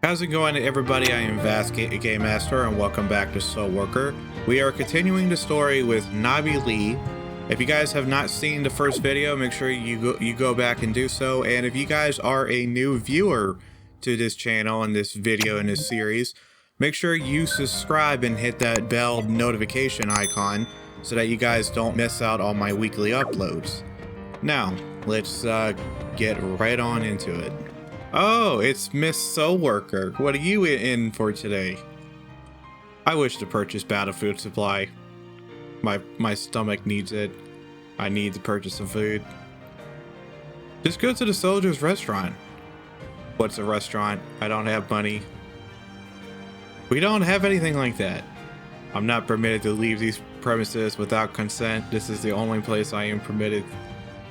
How's it going, everybody? I am VastGameMaster and welcome back to SoulWorker. We are continuing the story with Nabi Lee. If you guys have not seen the first video, make sure you go back and do so. And if you guys are a new viewer to this channel and this video in this series, make sure you subscribe and hit that bell notification icon so that you guys don't miss out on my weekly uploads. Now, let's get right on into it. Oh, it's Miss SoulWorker. What are you in for today? I wish to purchase battle food supply. My stomach needs it. I need to purchase some food. Just go to the soldier's restaurant. What's a restaurant? I don't have money. We don't have anything like that. I'm not permitted to leave these premises without consent. This is the only place I am permitted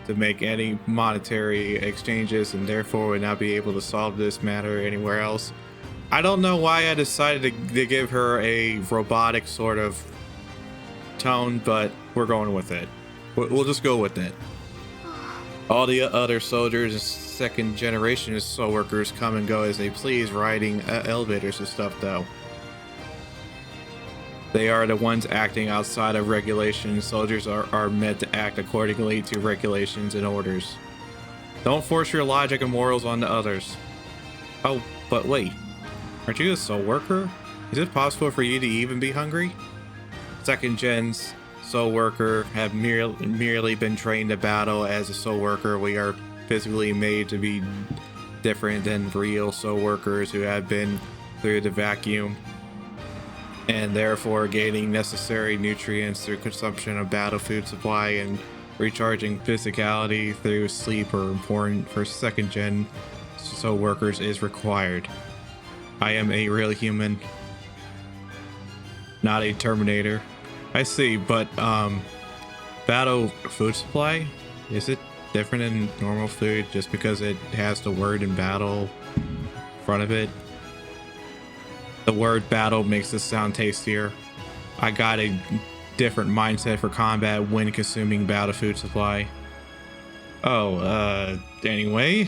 to make any monetary exchanges, and therefore would not be able to solve this matter anywhere else. I don't know why I decided to give her a robotic sort of tone, but we're going with it. We'll just go with it. All the other soldiers and second generation soul workers come and go as they please, riding elevators and stuff though. They are the ones acting outside of regulations. Soldiers are meant to act accordingly to regulations and orders. Don't force your logic and morals on the others. Oh, but wait. Aren't you a soul worker? Is it possible for you to even be hungry? Second gens soul worker have merely been trained to battle as a soul worker. We are physically made to be different than real soul workers who have been through the vacuum, and therefore gaining necessary nutrients through consumption of battle food supply and recharging physicality through sleep are important for second gen soul workers is required. I am a real human, not a Terminator. I see, but battle food supply, is it different than normal food just because it has the word in battle in front of it? The word battle makes this sound tastier. I got a different mindset for combat when consuming battle food supply. Oh, anyway,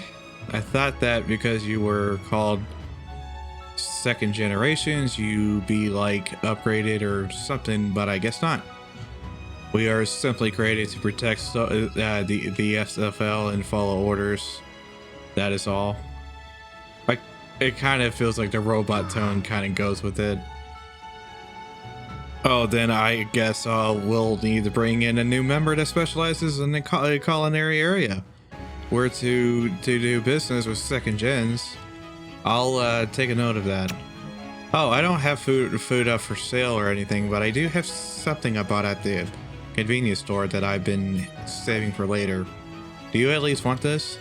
I thought that because you were called second generations, you be like upgraded or something, but I guess not. We are simply created to protect the SFL and follow orders. That is all. It kind of feels like the robot tone kind of goes with it. Oh, then I guess we'll need to bring in a new member that specializes in the culinary area. We're to do business with second gens. I'll take a note of that. Oh, I don't have food up for sale or anything, but I do have something I bought at the convenience store that I've been saving for later. Do you at least want this?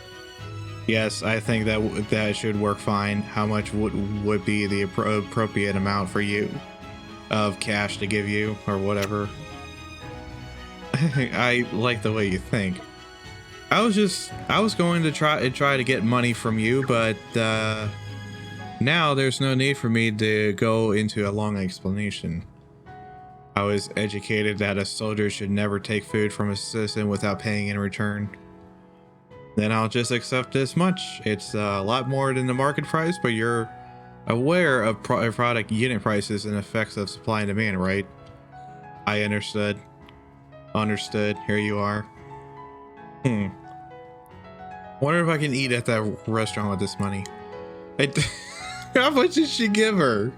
Yes, I think that should work fine. How much would be the appropriate amount for you of cash to give you or whatever? I like the way you think. I was going to try to get money from you, but now there's no need for me to go into a long explanation. I was educated that a soldier should never take food from a citizen without paying in return. Then I'll just accept this much. It's a lot more than the market price, but you're aware of product unit prices and effects of supply and demand, right? I understood. Understood. Here you are. Wonder if I can eat at that restaurant with this money. How much did she give her?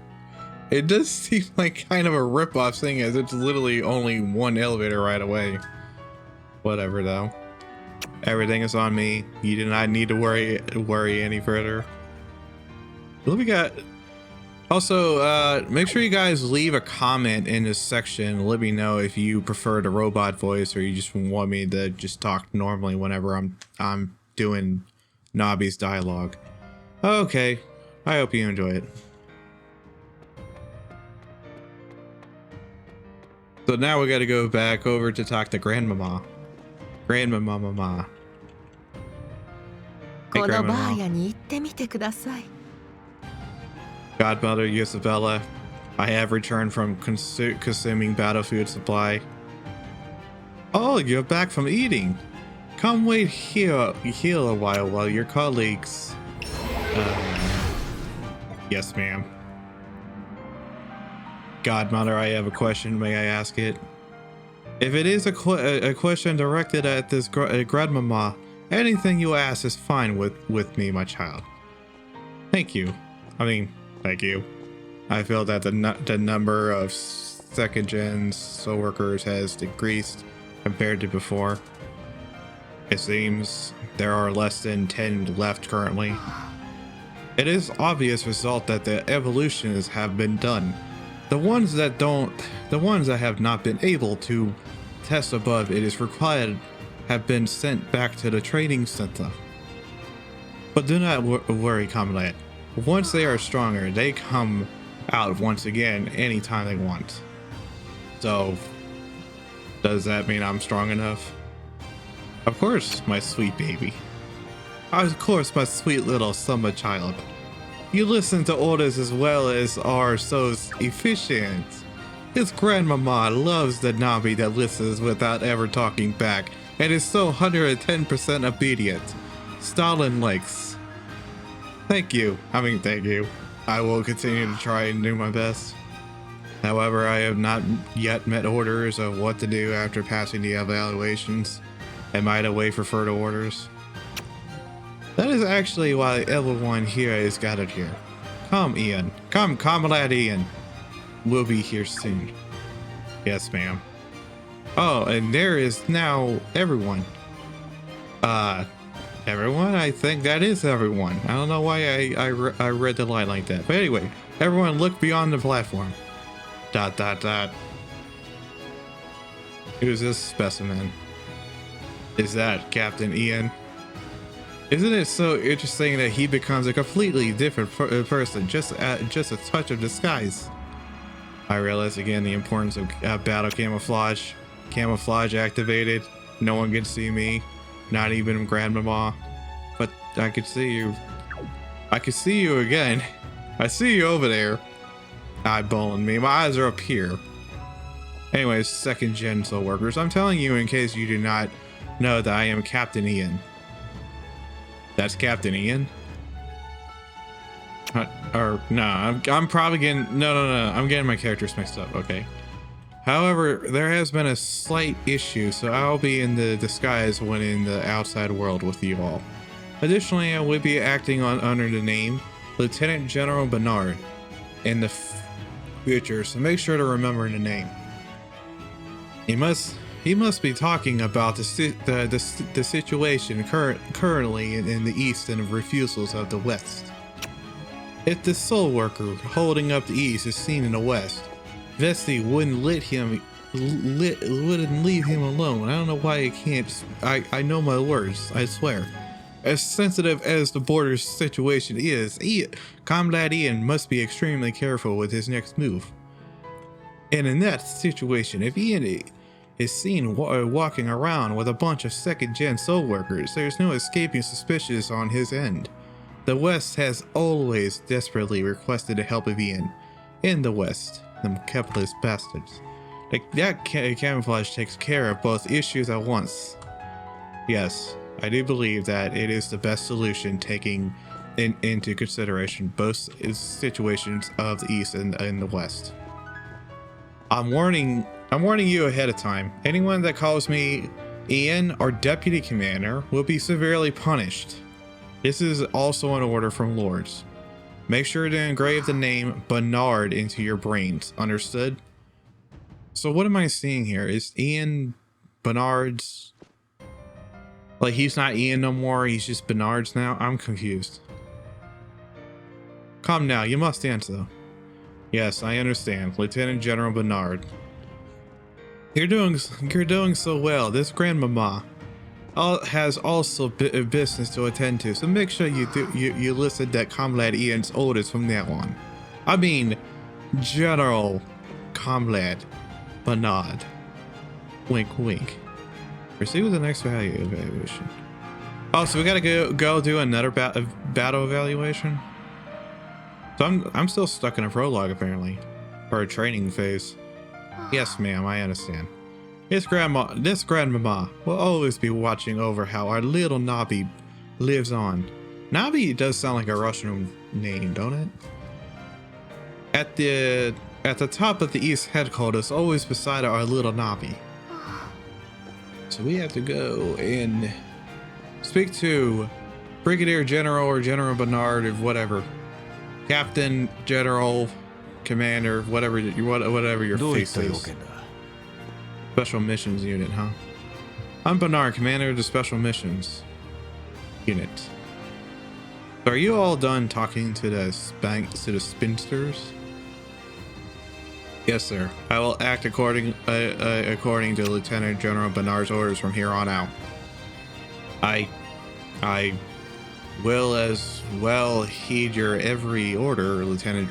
It does seem like kind of a rip-off thing, as it's literally only one elevator right away. Whatever though. Everything is on me. You do not need to worry any further. What we got? Also, make sure you guys leave a comment in this section. Let me know if you prefer the robot voice or you just want me to just talk normally whenever I'm doing Nabi's dialogue. Okay, I hope you enjoy it. So now we got to go back over to talk to Grandmama. Grandmama. Hey, Grandmama. Godmother Isabella, I have returned from consuming battle food supply. Oh, you're back from eating. Come wait here a while your colleagues Yes, ma'am. Godmother, I have a question. May I ask it? If it is a question directed at this grandmama, anything you ask is fine with me, my child. Thank you. Thank you. I feel that the number of second gen soul workers has decreased compared to before. It seems there are less than 10 left currently. It is obvious result that the evolutions have been done. The ones that have not been able to test above it is required have been sent back to the training center. But do not worry, comrade. Once they are stronger, they come out once again anytime they want. So, does that mean I'm strong enough? Of course, my sweet baby. Of course, my sweet little summer child. You listen to orders as well as are so efficient. His grandmama loves the Nabi that listens without ever talking back and is so 110% obedient. Stalin likes. Thank you. Thank you. I will continue to try and do my best. However, I have not yet met orders of what to do after passing the evaluations. Am I to wait for further orders? That is actually why everyone here is gathered here. Come, Ian. Come, comrade Ian. We'll be here soon. Yes, ma'am. Oh, and there is now everyone. Everyone? I think that is everyone. I don't know why I read the line like that. But anyway, everyone look beyond the platform. ... Who's this specimen? Is that Captain Ian? Isn't it so interesting that he becomes a completely different person just a touch of disguise? I realize again the importance of battle camouflage. Camouflage activated. No one can see me, not even grandmama. But I could see you. I could see you again. I see you over there. Eyeballing me. My eyes are up here. Anyways, second gen soul workers, I'm telling you in case you do not know that I am Captain Ian. That's Captain Ian? Or no, I'm probably getting no. I'm getting my characters mixed up. Okay. However, there has been a slight issue, so I'll be in the disguise when in the outside world with you all. Additionally, I will be acting under the name Lieutenant General Bernard in the future, so make sure to remember the name. He must be talking about the situation currently in the east and the refusals of the west. If the soul worker holding up the east is seen in the west, Vesti wouldn't leave him alone. I don't know why I can't. I know my words, I swear. As sensitive as the border situation is, Comrade Ian must be extremely careful with his next move. And in that situation, if Ian is seen walking around with a bunch of second-gen soul workers, there's no escaping suspicions on his end. The West has always desperately requested the help of Ian. In the West, them capitalist bastards. That camouflage takes care of both issues at once. Yes, I do believe that it is the best solution, taking into consideration both situations of the East and the West. I'm warning you ahead of time. Anyone that calls me Ian or Deputy Commander will be severely punished. This is also an order from Lords. Make sure to engrave the name Bernard into your brains. Understood? So what am I seeing here? Is Ian Bernard's... Like, he's not Ian no more, he's just Bernard's now? I'm confused. Come now, you must answer. Yes, I understand. Lieutenant General Bernard. You're doing so well. This grandmama has also business to attend to, so make sure you listen to Comrade Ian's orders from now on. I mean, General Comrade Bernard. Wink, wink. Proceed with the next value evaluation. Oh, so we gotta go do another battle evaluation. So I'm still stuck in a prologue apparently, or a training phase. Yes, ma'am, I understand. This grandmama will always be watching over how our little Nabi lives on. Nabi does sound like a Russian name, don't it? At the top of the East headquarters, always beside our little Nabi. So we have to go and speak to Brigadier General or General Bernard or whatever. Captain, General, Commander, whatever your face is. Special Missions Unit, huh? I'm Bernard, Commander of the Special Missions Unit. So are you all done talking to the spinsters? Yes, sir. I will act according to Lieutenant General Bernard's orders from here on out. I will as well heed your every order, Lieutenant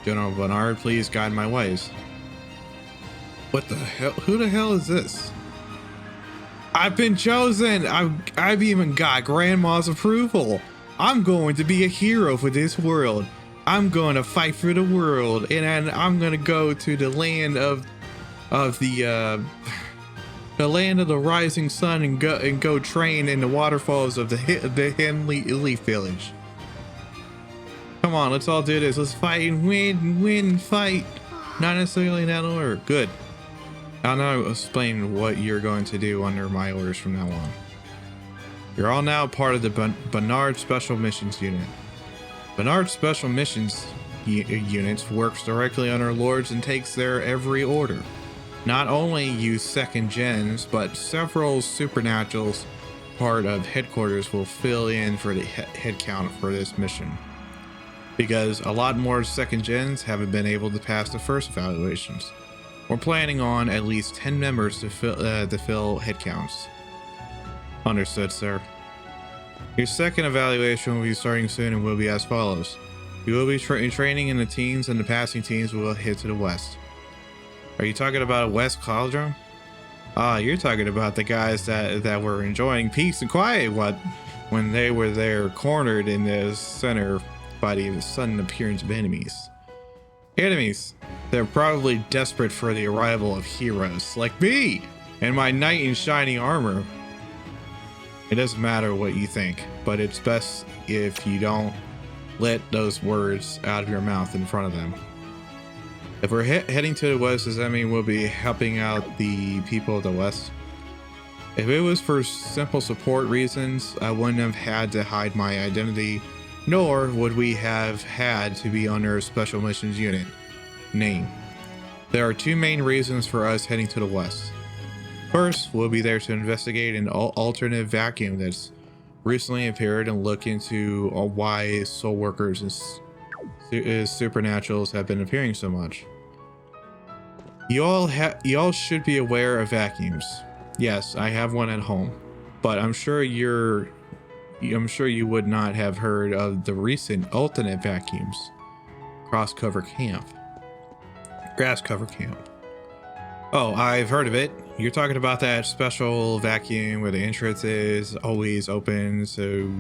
General Bernard. Please guide my ways. What the hell? Who the hell is this? I've been chosen. I've even got Grandma's approval. I'm going to be a hero for this world. I'm going to fight for the world, and I'm going to go to the land of the land of the rising sun and go train in the waterfalls of the Hen Leaf Village. Come on, let's all do this. Let's fight and win, fight. Not necessarily in that order. Good. I'll now explain what you're going to do under my orders from now on. You're all now part of the Bernard Special Missions Unit. Bernard Special Missions Units works directly under lords and takes their every order. Not only use second gens, but several supernaturals part of headquarters will fill in for the head count for this mission. Because a lot more second gens haven't been able to pass the first evaluations. We're planning on at least 10 members to fill head counts. Understood, sir. Your second evaluation will be starting soon and will be as follows. You will be training in the teams, and the passing teams will head to the west. Are you talking about West Cauldron? Ah, you're talking about the guys that were enjoying peace and quiet when they were there cornered in the center by the sudden appearance of enemies. They're probably desperate for the arrival of heroes like me and my knight in shining armor. It doesn't matter what you think, but it's best if you don't let those words out of your mouth in front of them. If we're heading to the west, does that mean we'll be helping out the people of the west? If it was for simple support reasons, I wouldn't have had to hide my identity, nor would we have had to be under a special missions unit name. There are two main reasons for us heading to the west. First, we'll be there to investigate an alternate vacuum that's recently appeared and look into why soul workers and supernaturals have been appearing so much. You all should be aware of vacuums. Yes, I have one at home, but I'm sure you would not have heard of the recent alternate vacuums. Grass cover camp. Oh, I've heard of it. You're talking about that special vacuum where the entrance is always open, so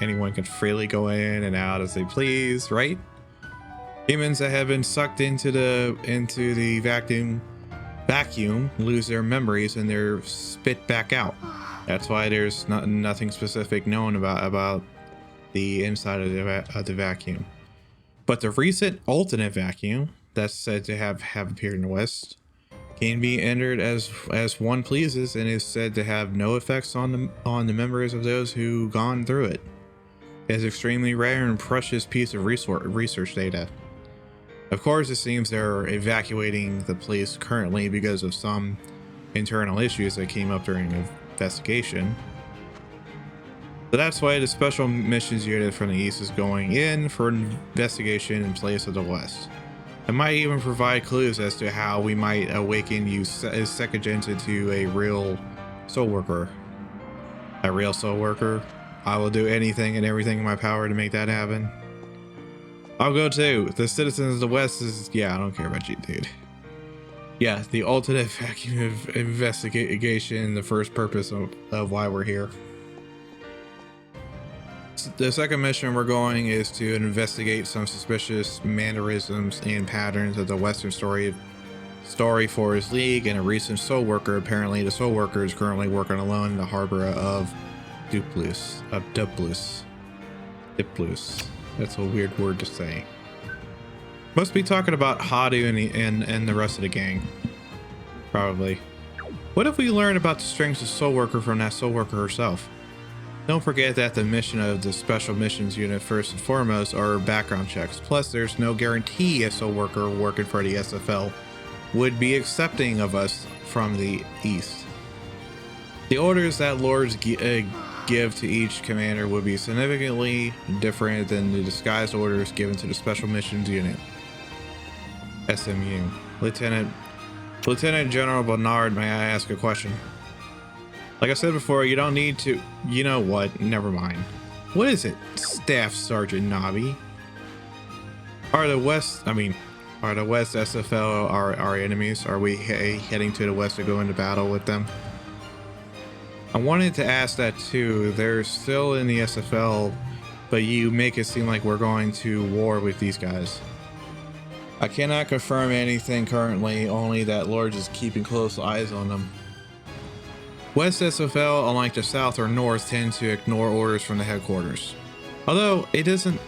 anyone can freely go in and out as they please, right? Humans that have been sucked into the vacuum lose their memories and they're spit back out. That's why there's nothing specific known about the inside of the vacuum. But the recent alternate vacuum that's said to have appeared in the West can be entered as one pleases and is said to have no effects on the memories of those who gone through it. It is extremely rare and precious piece of research data. Of course, it seems they're evacuating the place currently because of some internal issues that came up during the investigation. So that's why the special missions unit from the east is going in for investigation in place of the west. It might even provide clues as to how we might awaken you second gens into a real soul worker. A real soul worker? I will do anything and everything in my power to make that happen. I'll go too. The citizens of the West yeah, I don't care about you, dude. Yeah, the alternate vacuum of investigation, the first purpose of why we're here. The second mission we're going is to investigate some suspicious mannerisms and patterns of the Western Story Forest League and a recent soul worker. Apparently, the soul worker is currently working alone in the harbor of Duplus. That's a weird word to say. Must be talking about Hadu and the rest of the gang. Probably. What if we learn about the strengths of SoulWorker from that SoulWorker herself? Don't forget that the mission of the Special Missions Unit first and foremost are background checks. Plus, there's no guarantee a SoulWorker working for the SFL would be accepting of us from the East. The orders that Lords give to each commander would be significantly different than the disguised orders given to the Special Missions Unit. SMU. Lieutenant General Bernard, may I ask a question? Like I said before, you don't need to... You know what? Never mind. What is it, Staff Sergeant Nabi? Are the West SFL our enemies? Are we heading to the West to go into battle with them? I wanted to ask that too. They're still in the SFL, but you make it seem like we're going to war with these guys. I cannot confirm anything currently, only that Lords is keeping close eyes on them. West SFL, unlike the South or North, tend to ignore orders from the headquarters. Although it isn't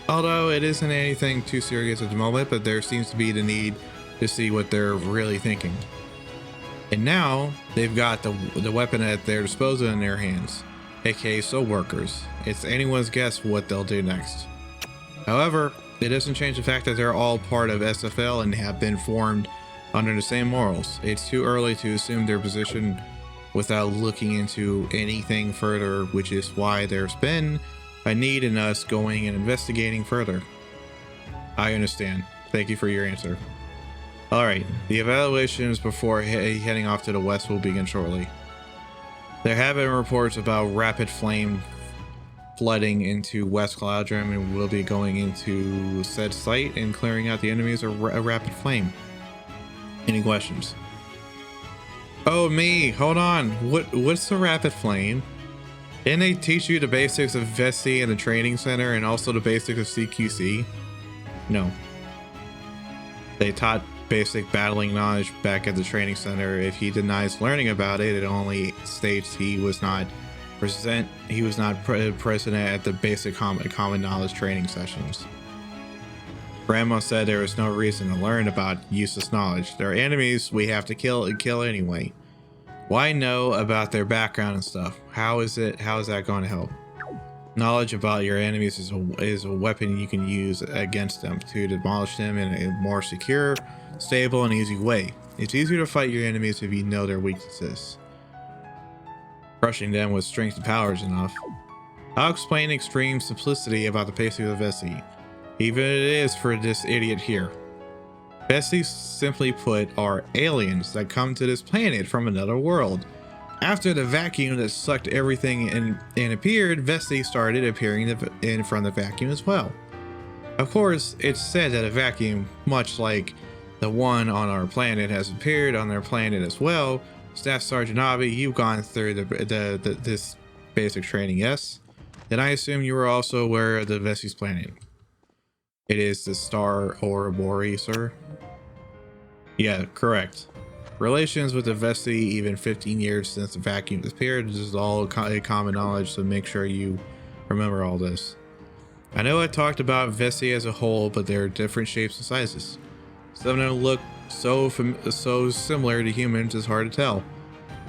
anything too serious at the moment, but there seems to be the need to see what they're really thinking. And now they've got the weapon at their disposal in their hands, aka SoulWorkers. It's anyone's guess what they'll do next. However, it doesn't change the fact that they're all part of SFL and have been formed under the same morals. It's too early to assume their position without looking into anything further, which is why there's been a need in us going and investigating further. I understand. Thank you for your answer. Alright, the evaluations before heading off to the west will begin shortly. There have been reports about rapid flame flooding into West Cloudrum, and we'll be going into said site and clearing out the enemies of a rapid flame. Any questions? Oh, me, hold on. What's the rapid flame? Didn't they teach you the basics of VST in the training center and also the basics of CQC? No. They taught basic battling knowledge back at the training center. If he denies learning about it, it only states he was not present at the basic common knowledge training sessions. Grandma said there is no reason to learn about useless knowledge. They're enemies we have to kill anyway. Why know about their background and stuff? How is that going to help? Knowledge about your enemies is a weapon you can use against them to demolish them in a more secure, stable, and easy way. It's easier to fight your enemies if you know their weaknesses. Crushing them with strength and power is enough. I'll explain extreme simplicity about the basics of VST, even if it is for this idiot here. VST, simply put, are aliens that come to this planet from another world. After the vacuum that sucked everything and appeared, VST started appearing in from the vacuum as well. Of course, it's said that a vacuum, much like the one on our planet, has appeared on their planet as well. Staff Sergeant Nabi, you've gone through this basic training, yes? Then I assume you were also aware of the VST's planet. It is the star Ouroboros, sir? Yeah, correct. Relations with the VST, even 15 years since the vacuum appeared, this is all common knowledge, so make sure you remember all this. I know I talked about VST as a whole, but there are different shapes and sizes. Some of them look so similar to humans, it's hard to tell.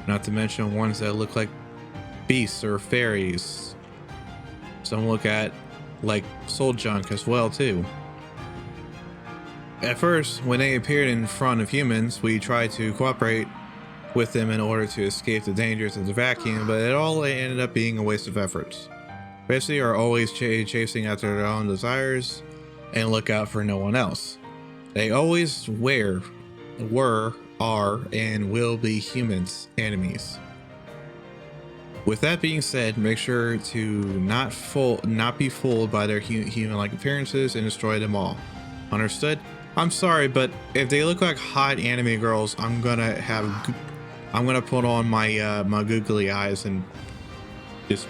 Not to mention ones that look like beasts or fairies. Some look at like soul junk as well too. At first, when they appeared in front of humans, we tried to cooperate with them in order to escape the dangers of the vacuum, but it all ended up being a waste of efforts. VST are always chasing after their own desires and look out for no one else. They always were, are, and will be humans' enemies. With that being said, make sure to not be fooled by their human-like appearances and destroy them all. Understood? I'm sorry, but if they look like hot anime girls, I'm gonna put on my my googly eyes and just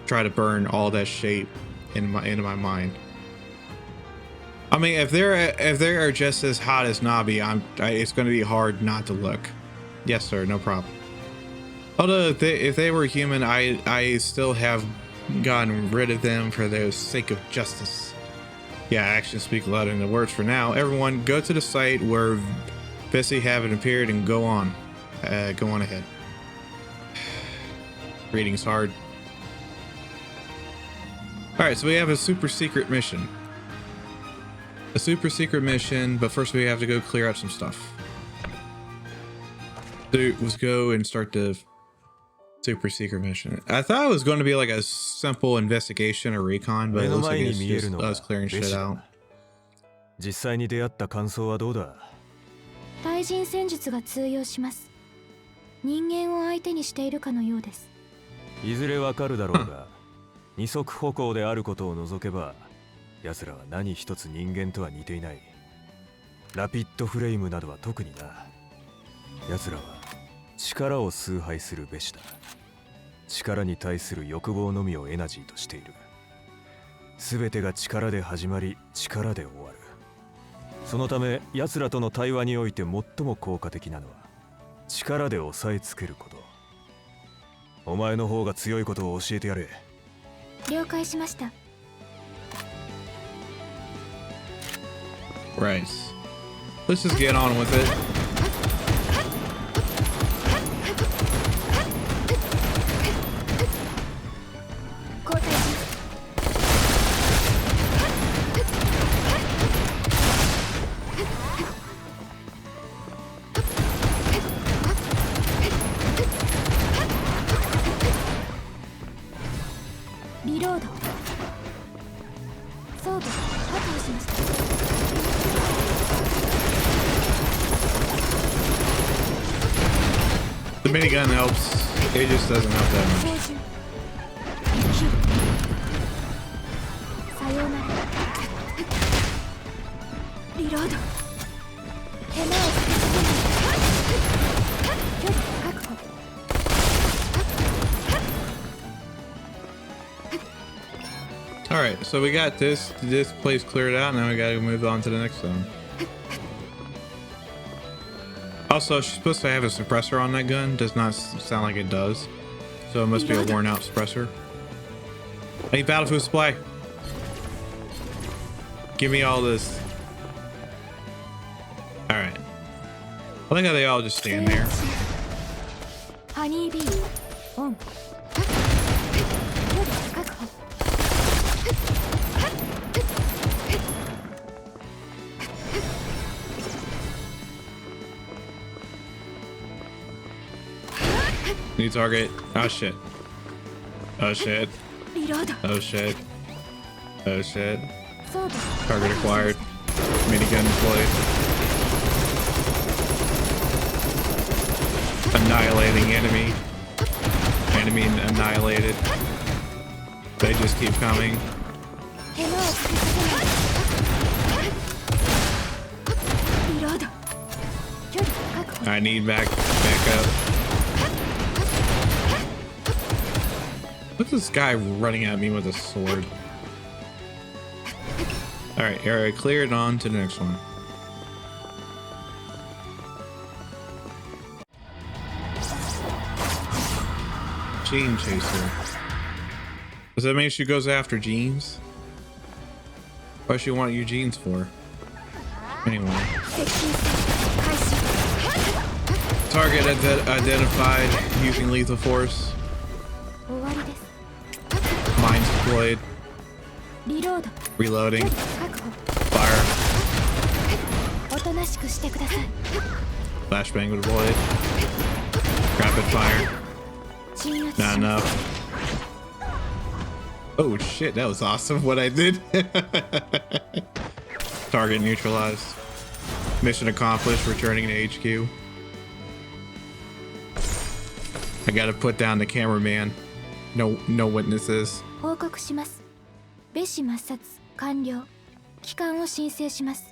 try to burn all that shape into my mind. I mean, if they're just as hot as Nabi, it's gonna be hard not to look. Yes, sir, no problem. Although if they were human, I still have gotten rid of them for the sake of justice. Yeah, actions speak louder than the words for now. Everyone, go to the site where Bessie haven't appeared and go on. Go on ahead. Reading's hard. Alright, so we have a super secret mission. A super secret mission, but first we have to go clear out some stuff. So let's go and start the super secret mission. I thought it was going to be like a simple investigation or recon, but it looks like it's just us clearing shit out. 実際に出会った感想はどうだ？対人戦術が通用します。人間を相手にしているかのようです。いずれわかるだろうが、二足歩行であることを除けば、奴らは何一つ人間とは似ていない。ラピッドフレームなどは特にな。奴らは力を崇拝するべしだ。力に対する欲望のみをエナジーとしている。すべてが力で始まり、力で終わる。そのため奴らとの対話において最も効果的なのは力で押さえつけること。お前の方が強いことを教えてやれ。了解しました。Right. Let's just get on with it. The minigun helps. It just doesn't help that much. Alright, so we got this place cleared out. Now we gotta move on to the next zone. Also, she's supposed to have a suppressor on that gun. Does not sound like it does. So it must be a worn out suppressor. I need battlefield supply. Give me all this. Alright. I think how they all just stand there. New target. Oh shit. Oh shit. Oh shit. Oh shit. Target acquired. Minigun deployed. Annihilating enemy. Enemy annihilated. They just keep coming. I need backup. What's this guy running at me with a sword? Alright, cleared on to the next one. Gene chaser. Does that mean she goes after Genes? What does she want Eugene's for? Anyway. Target identified using lethal force. Mines deployed. Reloading. Fire. Flashbang deployed. Rapid fire. Not enough. Oh shit, that was awesome what I did. Target neutralized. Mission accomplished, returning to HQ. I gotta put down the cameraman. No witnesses. 報告します。ベシ抹殺完了。帰還を申請します。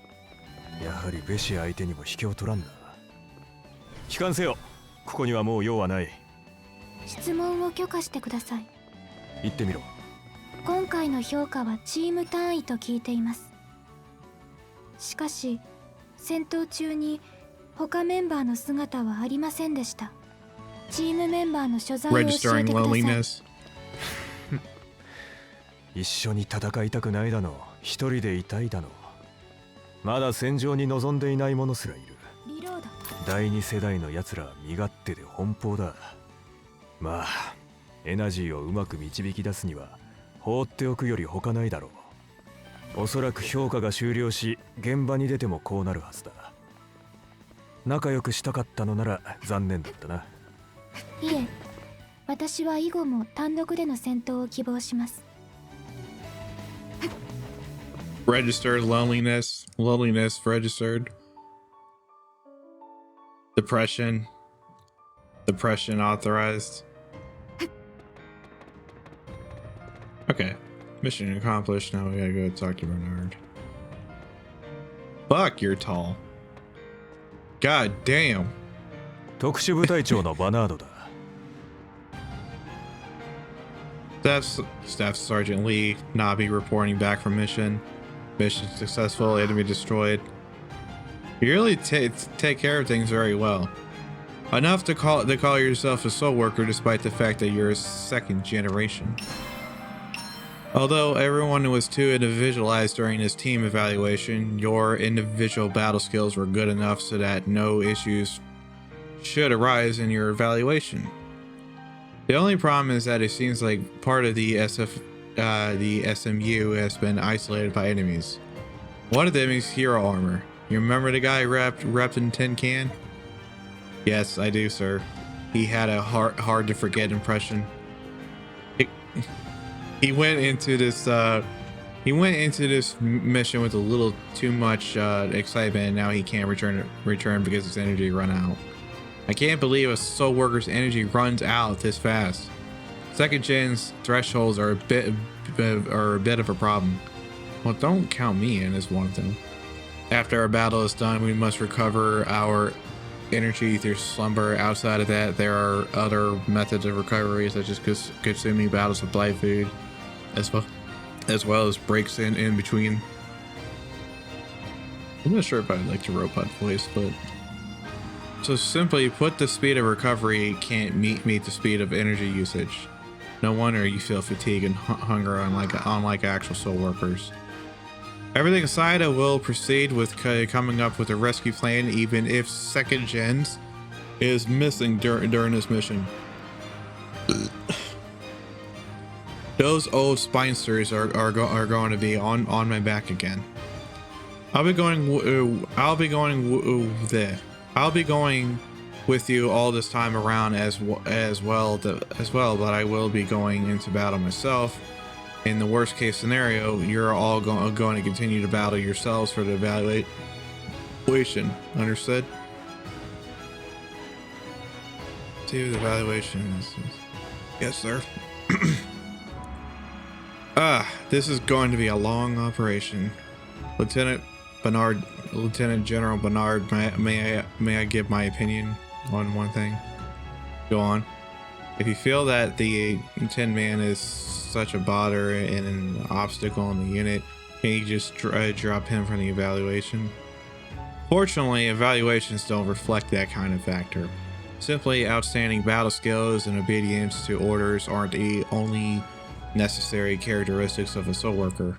やはりベシ相手にも引けを取らんな。帰還せよ。ここにはもう用はない。質問を許可してください。言ってみろ。今回の評価はチーム単位と聞いています。しかし戦闘中に他メンバーの姿はありませんでした。チームメンバーの所在を教えてください。一緒に戦いたくないだの、一人でいたいだの。まだ戦場に臨んでいない者すらいる。リロード。第二世代の奴らは身勝手で奔放だ。まあエナジーをうまく導き出すには放っておくより他ないだろう。おそらく評価が終了し現場に出てもこうなるはずだ。仲良くしたかったのなら残念だったな。いえ、私は以後も単独での戦闘を希望します。Registered loneliness registered. Depression authorized. Okay, mission accomplished. Now we gotta go talk to Bernard. Fuck, you're tall. God damn. 特殊部隊長のバナードだ。Staff Sergeant Lee, Nabi reporting back from mission. Mission successful, enemy destroyed. You really take care of things very well. Enough to call yourself a soul worker despite the fact that you're a second generation. Although everyone was too individualized during this team evaluation, your individual battle skills were good enough so that no issues should arise in your evaluation. The only problem is that it seems like part of the SMU has been isolated by enemies. One of them is hero armor. You remember the guy wrapped in tin can? Yes, I do, sir. He had a hard to forget impression. He went into this mission with a little too much excitement, and now he can't return because his energy run out. I can't believe a soul worker's energy runs out this fast. Second gen's thresholds are a bit of a problem. Well, don't count me in as one of them. After our battle is done, we must recover our energy through slumber. Outside of that, there are other methods of recovery, such as consuming battle supply food, as well as breaks in between. I'm not sure if I like the robot voice, but so simply put, the speed of recovery can't meet the speed of energy usage. No wonder you feel fatigue and hunger unlike actual soul workers. Everything aside, I will proceed with coming up with a rescue plan, even if second gens is missing during this mission. Those old spinesters are going to be on my back again. I'll be going with you all this time around as well, but I will be going into battle myself. In the worst case scenario, you're all going to continue to battle yourselves for the evaluation. Understood? Do the evaluation. Yes, sir. This is going to be a long operation. Lieutenant General Bernard, may I give my opinion on one thing? Go on. If you feel that the Tin Man is such a bother and an obstacle in the unit, can you just drop him from the evaluation? Fortunately, evaluations don't reflect that kind of factor. Simply outstanding battle skills and obedience to orders aren't the only necessary characteristics of a soul worker.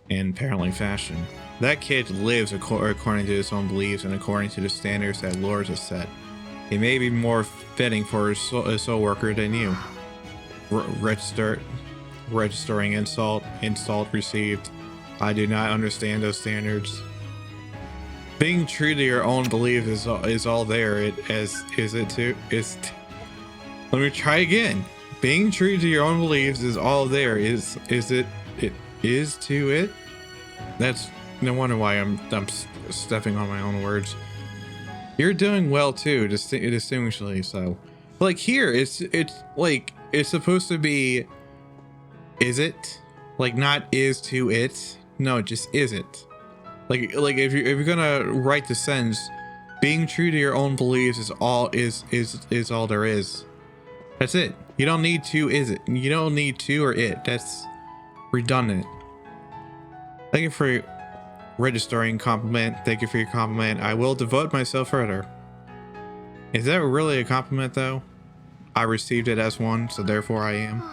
In apparently fashion. That kid lives according to his own beliefs and according to the standards that Lords has set. He may be more fitting for a soul worker than you. Registering insult received. I do not understand those standards. Being true to your own belief is all there. Let me try again. Being true to your own beliefs is all there. Is it to it? That's no wonder why I'm stepping on my own words. You're doing well too, distinguishedly so. Like here, it's like it's supposed to be. Is it? Like not is to it? No, just is it? Like if you're gonna write the sentence, being true to your own beliefs is all there is. That's it. You don't need to is it. You don't need to or it. That's redundant. Thank you for registering compliment. Thank you for your compliment. I will devote myself further. Is that really a compliment though? I received it as one, so therefore I am.